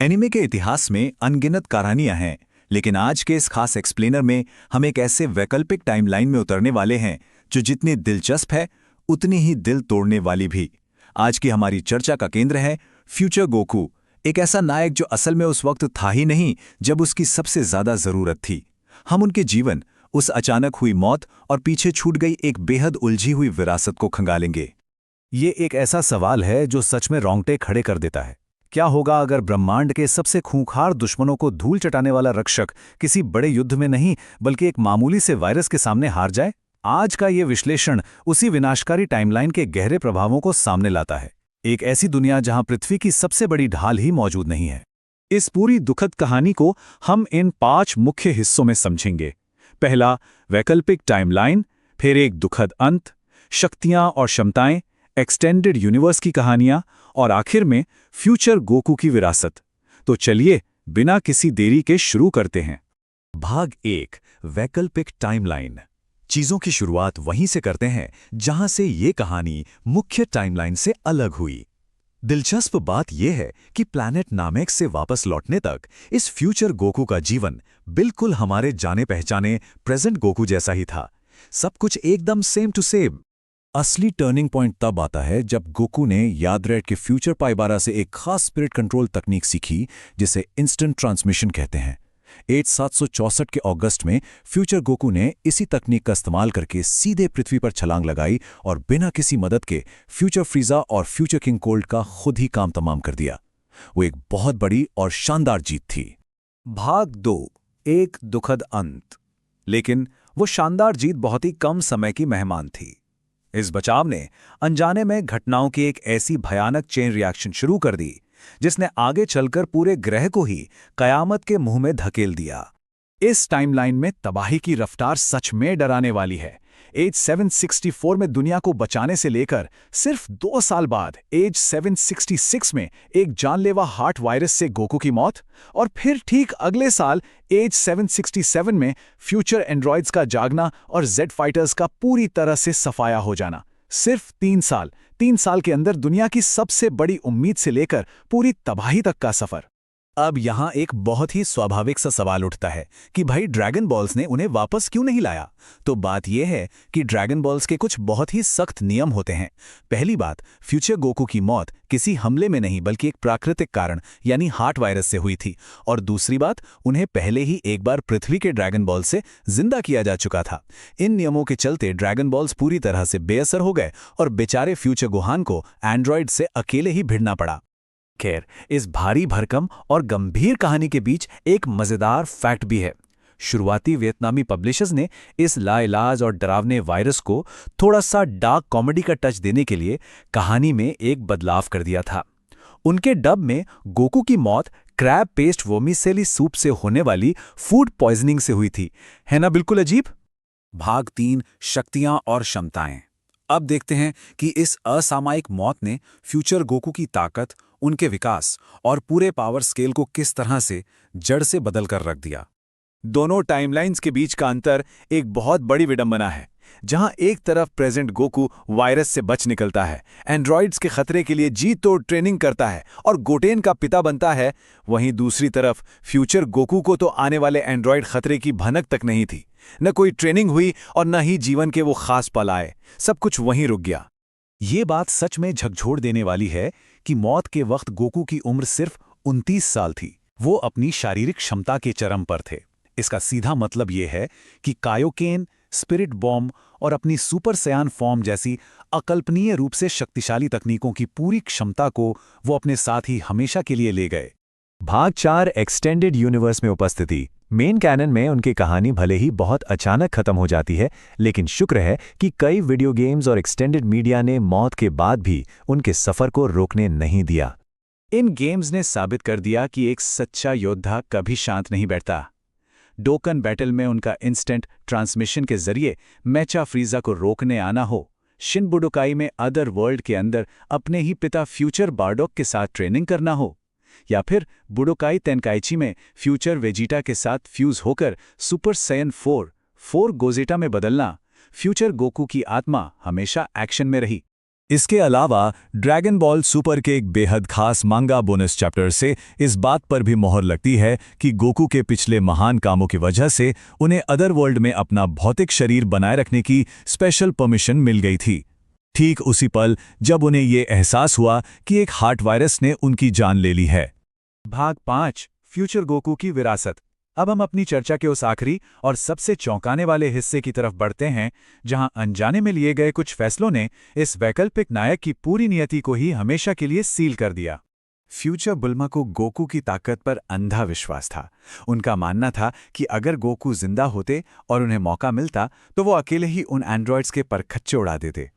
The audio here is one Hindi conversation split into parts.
एनीमे के इतिहास में अनगिनत कहानियां हैं, लेकिन आज के इस खास एक्सप्लेनर में हम एक ऐसे वैकल्पिक टाइमलाइन में उतरने वाले हैं जो जितनी दिलचस्प है उतनी ही दिल तोड़ने वाली भी। आज की हमारी चर्चा का केंद्र है फ्यूचर गोकू, एक ऐसा नायक जो असल में उस वक्त था ही नहीं जब उसकी सबसे ज्यादा जरूरत थी। हम उनके जीवन, उस अचानक हुई मौत और पीछे छूट गई एक बेहद उलझी हुई विरासत को खंगालेंगे। ये एक ऐसा सवाल है जो सच में रोंगटे खड़े कर देता है। क्या होगा अगर ब्रह्मांड के सबसे खूंखार दुश्मनों को धूल चटाने वाला रक्षक किसी बड़े युद्ध में नहीं बल्कि एक मामूली से वायरस के सामने हार जाए? आज का ये विश्लेषण उसी विनाशकारी टाइमलाइन के गहरे प्रभावों को सामने लाता है। एक ऐसी दुनिया जहां पृथ्वी की सबसे बड़ी ढाल ही मौजूद नहीं है। इस पूरी दुखद कहानी को हम इन 5 मुख्य हिस्सों में समझेंगे। पहला, वैकल्पिक टाइमलाइन, फिर एक दुखद अंत, शक्तियां और क्षमताएं, एक्सटेंडेड यूनिवर्स की कहानियां और आखिर में फ्यूचर गोकू की विरासत। तो चलिए बिना किसी देरी के शुरू करते हैं। भाग 1, वैकल्पिक टाइमलाइन। चीजों की शुरुआत वहीं से करते हैं जहां से ये कहानी मुख्य टाइमलाइन से अलग हुई। दिलचस्प बात यह है कि प्लैनेट नामेक्स से वापस लौटने तक इस फ्यूचर गोकू का जीवन बिल्कुल हमारे जाने पहचाने प्रेजेंट गोकू जैसा ही था। सब कुछ एकदम सेम टू सेम। असली टर्निंग पॉइंट तब आता है जब गोकू ने यादरेड के फ्यूचर पाइबारा से एक खास स्पिरिट कंट्रोल तकनीक सीखी जिसे इंस्टेंट ट्रांसमिशन कहते हैं। 764 के अगस्त में फ्यूचर गोकू ने इसी तकनीक का इस्तेमाल करके सीधे पृथ्वी पर छलांग लगाई और बिना किसी मदद के फ्यूचर फ्रीजा और फ्यूचर किंग कोल्ड का खुद ही काम तमाम कर दिया। वो एक बहुत बड़ी और शानदार जीत थी। भाग 2, एक दुखद अंत। लेकिन वो शानदार जीत बहुत ही कम समय की मेहमान थी। इस बचाव ने अनजाने में घटनाओं की एक ऐसी भयानक चेन रिएक्शन शुरू कर दी जिसने आगे चलकर पूरे ग्रह को ही कयामत के मुंह में धकेल दिया। इस टाइमलाइन में तबाही की रफ्तार सच में डराने वाली है। एज 764 में दुनिया को बचाने से लेकर सिर्फ 2 साल बाद एज 766 में एक जानलेवा हार्ट वायरस से गोकू की मौत, और फिर ठीक अगले साल एज 767 में फ्यूचर एंड्रॉइड्स का जागना और जेड फाइटर्स का पूरी तरह से सफाया हो जाना। सिर्फ 3 साल के अंदर दुनिया की सबसे बड़ी उम्मीद से लेकर पूरी तबाही तक का सफर। अब यहां एक बहुत ही स्वाभाविक सा सवाल उठता है कि भाई ड्रैगन बॉल्स ने उन्हें वापस क्यों नहीं लाया? तो बात यह है कि ड्रैगन बॉल्स के कुछ बहुत ही सख्त नियम होते हैं। पहली बात, फ्यूचर गोकू की मौत किसी हमले में नहीं बल्कि एक प्राकृतिक कारण यानी हार्ट वायरस से हुई थी। और दूसरी बात, उन्हें पहले ही एक बार पृथ्वी के ड्रैगन बॉल से जिंदा किया जा चुका था। इन नियमों के चलते ड्रैगन बॉल्स पूरी तरह से बेअसर हो गए और बेचारे फ्यूचर गोहान को एंड्रॉइड से अकेले ही भिड़ना पड़ा। खैर, इस भारी भरकम और गंभीर कहानी के बीच एक मजेदार फैक्ट भी है। शुरुआती वियतनामी पब्लिशर्स ने इस लाइलाज और डरावने वायरस को थोड़ा सा डार्क कॉमेडी का टच देने के लिए कहानी में एक बदलाव कर दिया था। उनके डब में गोकू की मौत क्रैब पेस्ट वर्मिसेली सूप से होने वाली फूड पॉइजनिंग से हुई थी। है ना बिल्कुल अजीब? भाग 3, शक्तियां और क्षमताएं। अब देखते हैं कि इस असामयिक मौत ने फ्यूचर गोकू की ताकत, उनके विकास और पूरे पावर स्केल को किस तरह से जड़ से बदल कर रख दिया। दोनों टाइमलाइंस के बीच का अंतर एक बहुत बड़ी विडंबना है। जहां एक तरफ प्रेजेंट गोकू वायरस से बच निकलता है, एंड्रॉइड्स के खतरे के लिए जी तोड़ ट्रेनिंग करता है और गोटेन का पिता बनता है, वहीं दूसरी तरफ फ्यूचर गोकू को तो आने वाले एंड्रॉइड खतरे की भनक तक नहीं थी। न कोई ट्रेनिंग हुई और न ही जीवन के वो खास पल आए। सब कुछ वहीं रुक गया। ये बात सच में झकझोर देने वाली है कि मौत के वक्त गोकू की उम्र सिर्फ 29 साल थी। वो अपनी शारीरिक क्षमता के चरम पर थे। इसका सीधा मतलब ये है कि कायोकेन, स्पिरिट बॉम्ब और अपनी सुपर सयान फॉर्म जैसी अकल्पनीय रूप से शक्तिशाली तकनीकों की पूरी क्षमता को वो अपने साथ ही हमेशा के लिए ले गए। भाग 4, एक्सटेंडेड यूनिवर्स में उपस्थिति। मेन कैनन में उनकी कहानी भले ही बहुत अचानक खत्म हो जाती है, लेकिन शुक्र है कि कई वीडियो गेम्स और एक्सटेंडेड मीडिया ने मौत के बाद भी उनके सफर को रोकने नहीं दिया। इन गेम्स ने साबित कर दिया कि एक सच्चा योद्धा कभी शांत नहीं बैठता। डोकन बैटल में उनका इंस्टेंट ट्रांसमिशन के जरिए मैचा फ्रीजा को रोकने आना हो, शिन बुडोकाई में अदर वर्ल्ड के अंदर अपने ही पिता फ्यूचर बार्डोक के साथ ट्रेनिंग करना हो, या फिर बुडोकाई तेनकाइची में फ्यूचर वेजिटा के साथ फ्यूज होकर सुपर सैयन 4 गोजेटा में बदलना, फ्यूचर गोकू की आत्मा हमेशा एक्शन में रही। इसके अलावा ड्रैगन बॉल सुपर के एक बेहद खास मांगा बोनस चैप्टर से इस बात पर भी मोहर लगती है कि गोकू के पिछले महान कामों की वजह से उन्हें अदर वर्ल्ड में अपना भौतिक शरीर बनाए रखने की स्पेशल परमिशन मिल गई थी। ठीक उसी पल जब उन्हें ये एहसास हुआ कि एक हार्ट वायरस ने उनकी जान ले ली है। भाग 5 फ्यूचर गोकू की विरासत। अब हम अपनी चर्चा के उस आखिरी और सबसे चौंकाने वाले हिस्से की तरफ बढ़ते हैं, जहां अनजाने में लिए गए कुछ फैसलों ने इस वैकल्पिक नायक की पूरी नियति को ही हमेशा के लिए सील कर दिया। फ्यूचर बुल्मा को गोकू की ताकत पर अंधा विश्वास था। उनका मानना था कि अगर गोकू जिंदा होते और उन्हें मौका मिलता तो वो अकेले ही उन एंड्रॉयड्स के परखच्चे उड़ा देते।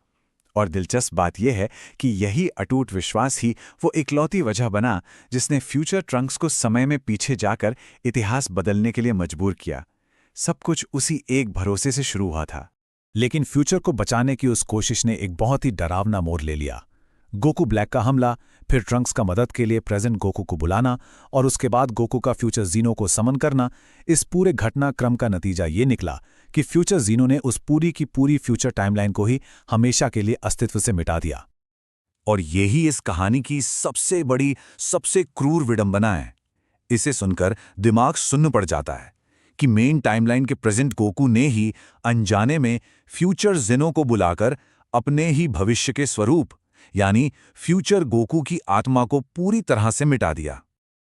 और दिलचस्प बात यह है कि यही अटूट विश्वास ही वो इकलौती वजह बना जिसने फ्यूचर ट्रंक्स को समय में पीछे जाकर इतिहास बदलने के लिए मजबूर किया। सब कुछ उसी एक भरोसे से शुरू हुआ था। लेकिन फ्यूचर को बचाने की उस कोशिश ने एक बहुत ही डरावना मोड़ ले लिया। गोकू ब्लैक का हमला, फिर ट्रंक्स का मदद के लिए प्रेजेंट गोकू को बुलाना और उसके बाद गोकू का फ्यूचर जीनो को समन करना, इस पूरे घटनाक्रम का नतीजा ये निकला कि फ्यूचर जीनो ने उस पूरी की पूरी फ्यूचर टाइमलाइन को ही हमेशा के लिए अस्तित्व से मिटा दिया। और यही इस कहानी की सबसे बड़ी, सबसे क्रूर विडंबना है। इसे सुनकर दिमाग सुन्न पड़ जाता है कि मेन टाइमलाइन के प्रेजेंट गोकू ने ही अनजाने में फ्यूचर जिनो को बुलाकर अपने ही भविष्य के स्वरूप यानी फ्यूचर गोकू की आत्मा को पूरी तरह से मिटा दिया।